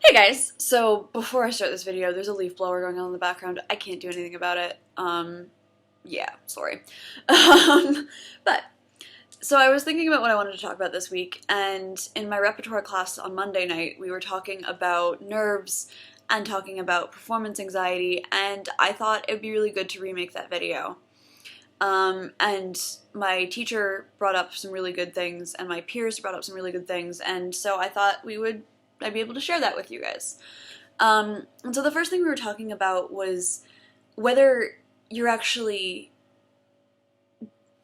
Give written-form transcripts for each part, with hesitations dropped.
Hey guys! So before I start this video, there's a leaf blower going on in the background. I can't do anything about it. Yeah, sorry. Um, but, so I was thinking about what I wanted to talk about this week, and in my repertoire class on Monday night, we were talking about nerves and talking about performance anxiety, and I thought it'd be really good to remake that video. And my teacher brought up some really good things, and my peers brought up some really good things, and so I thought I'd be able to share that with you guys. And so the first thing we were talking about was whether you're actually,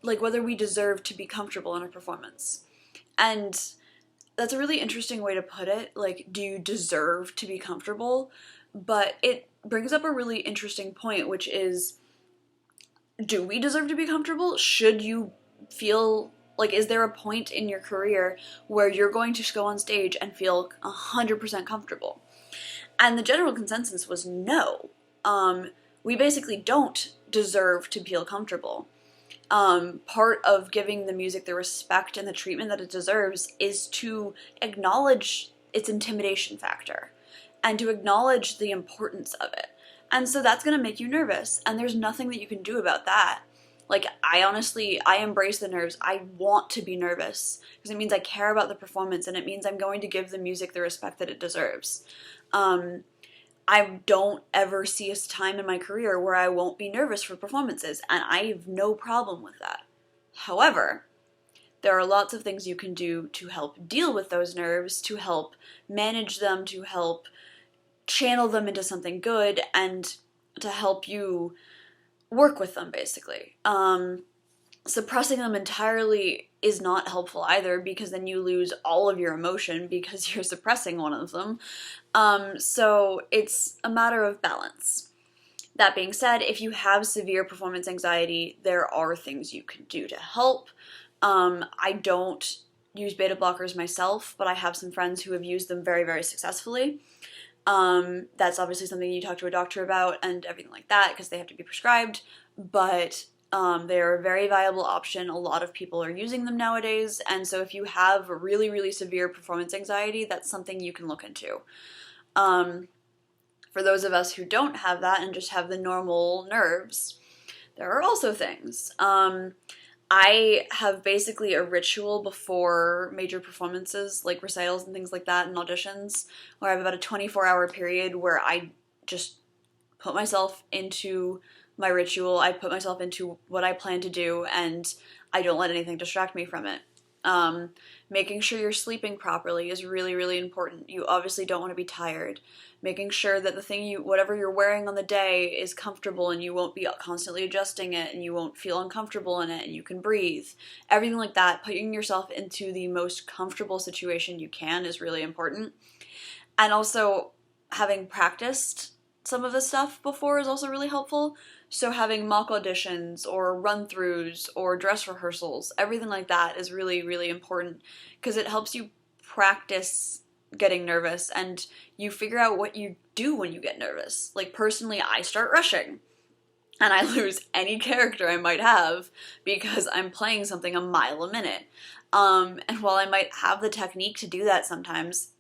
like, whether we deserve to be comfortable in a performance. And that's a really interesting way to put it. Like, do you deserve to be comfortable? But it brings up a really interesting point, which is, do we deserve to be comfortable? Should you feel like, is there a point in your career where you're going to go on stage and feel 100% comfortable? And the general consensus was no. We basically don't deserve to feel comfortable. Part of giving the music the respect and the treatment that it deserves is to acknowledge its intimidation factor and to acknowledge the importance of it. And so that's going to make you nervous, and there's nothing that you can do about that. Like, I embrace the nerves. I want to be nervous because it means I care about the performance, and it means I'm going to give the music the respect that it deserves. I don't ever see a time in my career where I won't be nervous for performances, and I have no problem with that. However, there are lots of things you can do to help deal with those nerves, to help manage them, to help channel them into something good, and to help you work with them, basically. Suppressing them entirely is not helpful either, because then you lose all of your emotion because you're suppressing one of them. So it's a matter of balance. That being said, if you have severe performance anxiety, there are things you can do to help. I don't use beta blockers myself, but I have some friends who have used them very, very successfully. That's obviously something you talk to a doctor about and everything like that, because they have to be prescribed, but they're a very viable option. A lot of people are using them nowadays, and so if you have really, really severe performance anxiety, that's something you can look into. For those of us who don't have that and just have the normal nerves, there are also things. I have basically a ritual before major performances, like recitals and things like that, and auditions, where I have about a 24-hour period where I just put myself into my ritual, I put myself into what I plan to do, and I don't let anything distract me from it. Making sure you're sleeping properly is really, really important. You obviously don't want to be tired. Making sure that whatever you're wearing on the day is comfortable and you won't be constantly adjusting it and you won't feel uncomfortable in it and you can breathe. Everything like that, putting yourself into the most comfortable situation you can is really important. And also, having practiced some of this stuff before is also really helpful. So having mock auditions or run-throughs or dress rehearsals, everything like that is really, really important because it helps you practice getting nervous and you figure out what you do when you get nervous. Like, personally, I start rushing and I lose any character I might have because I'm playing something a mile a minute. And while I might have the technique to do that sometimes,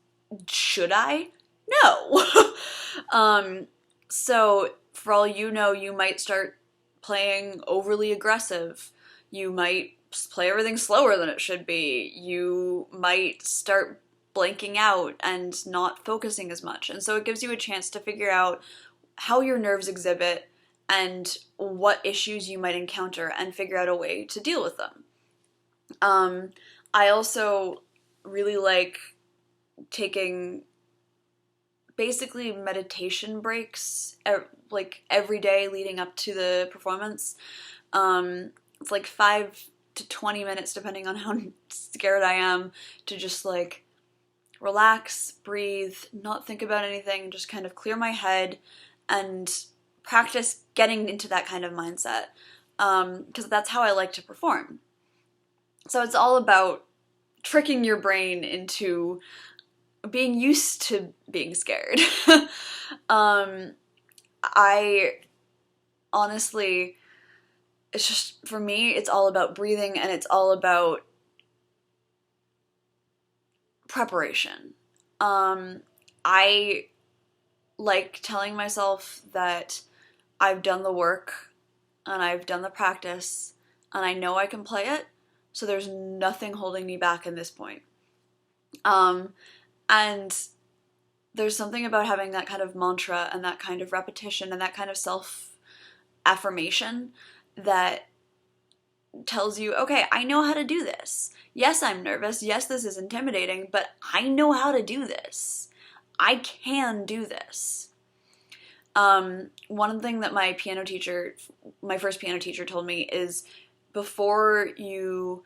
should I? No. So for all you know, you might start playing overly aggressive. You might play everything slower than it should be. You might start blanking out and not focusing as much. And so it gives you a chance to figure out how your nerves exhibit and what issues you might encounter and figure out a way to deal with them. I also really like taking basically meditation breaks, like every day leading up to the performance. It's like 5 to 20 minutes, depending on how scared I am, to just like relax, breathe, not think about anything, just kind of clear my head and practice getting into that kind of mindset, because that's how I like to perform. So it's all about tricking your brain into being used to being scared. I honestly, it's just, for me, it's all about breathing and it's all about preparation. I like telling myself that I've done the work and I've done the practice and I know I can play it, so there's nothing holding me back in this point. And there's something about having that kind of mantra and that kind of repetition and that kind of self-affirmation that tells you, okay, I know how to do this. Yes, I'm nervous. Yes, this is intimidating, but I know how to do this. I can do this. One thing that my first piano teacher told me is before you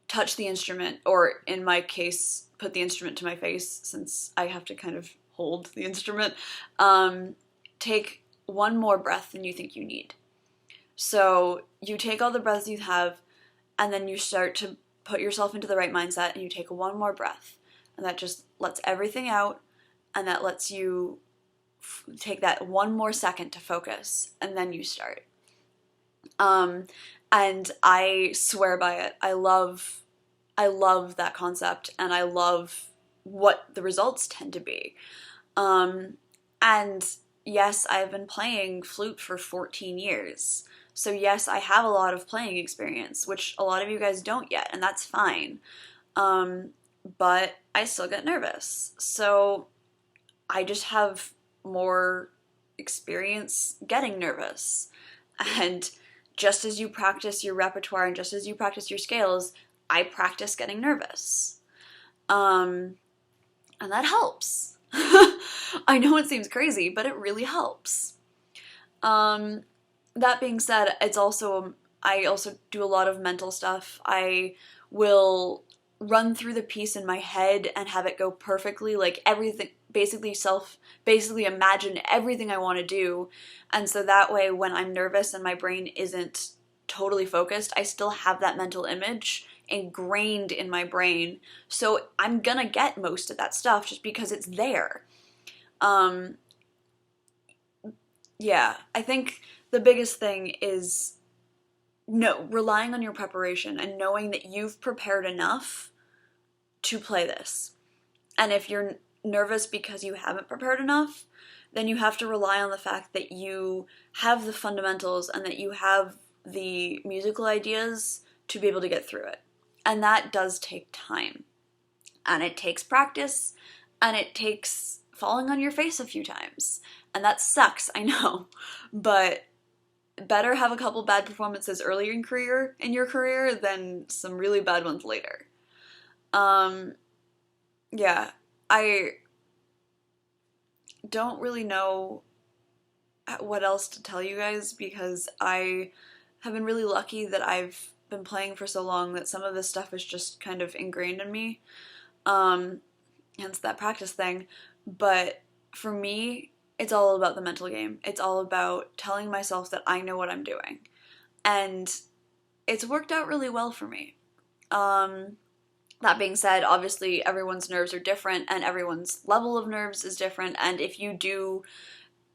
touch the instrument, or in my case, put the instrument to my face since I have to kind of hold the instrument, take one more breath than you think you need. So you take all the breaths you have, and then you start to put yourself into the right mindset, and you take one more breath. And that just lets everything out, and that lets you take that one more second to focus, and then you start. And I swear by it. I love that concept, and I love what the results tend to be. And yes, I've been playing flute for 14 years. So yes, I have a lot of playing experience, which a lot of you guys don't yet, and that's fine. But I still get nervous. So I just have more experience getting nervous. And just as you practice your repertoire and just as you practice your scales, I practice getting nervous. And that helps. I know it seems crazy, but it really helps. That being said, I also do a lot of mental stuff. I will run through the piece in my head and have it go perfectly, like everything, basically imagine everything I want to do. And so that way, when I'm nervous and my brain isn't totally focused, I still have that mental image ingrained in my brain. So I'm gonna get most of that stuff just because it's there. Yeah, I think the biggest thing is relying on your preparation and knowing that you've prepared enough to play this. And if you're nervous because you haven't prepared enough, then you have to rely on the fact that you have the fundamentals and that you have the musical ideas to be able to get through it. And that does take time. And it takes practice, and it takes falling on your face a few times. And that sucks, I know. But better have a couple bad performances earlier in your career than some really bad ones later. Yeah, I don't really know what else to tell you guys, because I have been really lucky that I've been playing for so long that some of this stuff is just kind of ingrained in me, hence that practice thing. But for me, it's all about the mental game. It's all about telling myself that I know what I'm doing. And it's worked out really well for me. That being said, obviously everyone's nerves are different and everyone's level of nerves is different. And if you do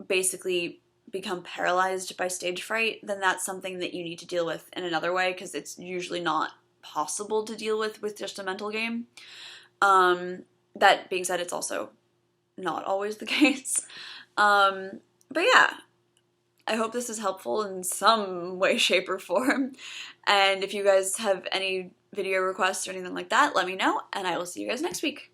basically become paralyzed by stage fright, then that's something that you need to deal with in another way, because it's usually not possible to deal with just a mental game. That being said, it's also not always the case. But yeah, I hope this is helpful in some way, shape, or form. And if you guys have any video requests or anything like that, let me know, and I will see you guys next week.